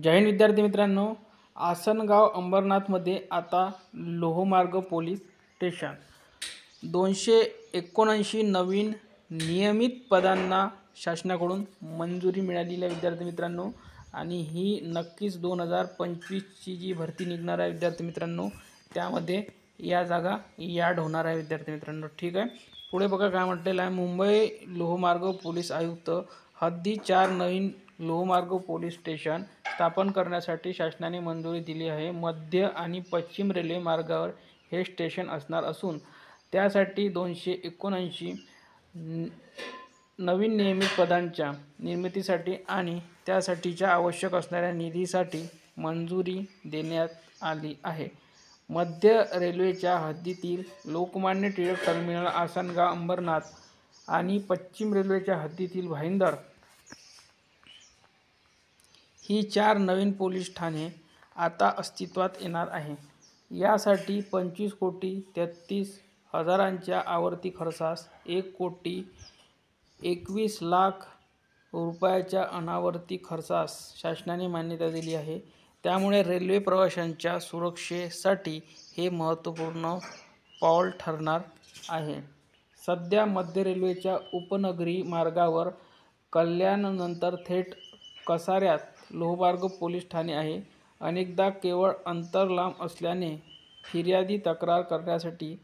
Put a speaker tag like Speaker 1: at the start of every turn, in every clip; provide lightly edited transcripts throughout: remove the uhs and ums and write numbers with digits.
Speaker 1: जय हिंद विद्यार्थी मित्रांनो, आसनगाव अंबरनाथमध्ये आता लोहमार्ग पोलीस स्टेशन 279 नवीन नियमित पदांना शासनाकडून मंजुरी मिळालेली आहे विद्यार्थी मित्रांनो। आणि ही नक्कीच 2025 ची जी भरती निघणार आहे विद्यार्थी मित्रांनो, त्यामध्ये या जागा याड होणार आहे विद्यार्थी मित्रांनो। ठीक आहे, पुढे बघा काय म्हटलेलं आहे। मुंबई लोहमार्ग पोलीस आयुक्त हद्दी 4 नवीन लोहमार्ग पोलीस स्टेशन स्थापन करण्यासाठी शासनाने मंजुरी दिली आहे। मध्य आणि पश्चिम रेल्वे मार्गावर हे स्टेशन असणार असून त्यासाठी 279 नवीन नियमित पदांच्या निर्मितीसाठी आणि त्यासाठीच्या आवश्यक असणाऱ्या निधीसाठी मंजुरी देण्यात आली आहे। मध्य रेल्वेच्या हद्दीतील लोकमान्य टिळक टर्मिनल आसनगाव अंबरनाथ आणि पश्चिम रेल्वेच्या हद्दीतील भाईंदर ही 4 नवीन पोलीस ठाणे आता अस्तित्वात येणार आहे। यासाठी 25,33,000च्या आवर्ती खर्चास 1,21,00,000 रुपयाच्या अनावर्ती खर्चास शासनाने मान्यता दिली आहे। त्यामुळे रेल्वे प्रवाशांच्या सुरक्षेसाठी हे महत्त्वपूर्ण पाऊल ठरणार आहे। सध्या मध्य रेल्वेच्या उपनगरी मार्गावर कल्याणनंतर थेट कसाऱ्यात लोहमार्ग पोलीस ठाणे आहे। अनेकदा केवळ अंतर लांब असल्याने फिर्यादी तक्रार करण्यासाठी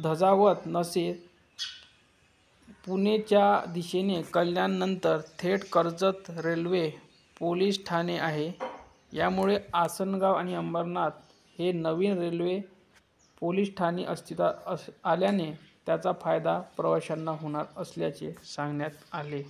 Speaker 1: धजावत नसे। पुणेच्या दिशेने कल्याणनंतर थेट कर्जत रेल्वे पोलीस ठाणे आहे। यामुळे आसनगाव आणि अंबरनाथ हे नवीन रेल्वे पोलीस ठाणे अस्तित्वात आल्याने त्याचा फायदा प्रवाशांना होणार असल्याचे सांगण्यात आले।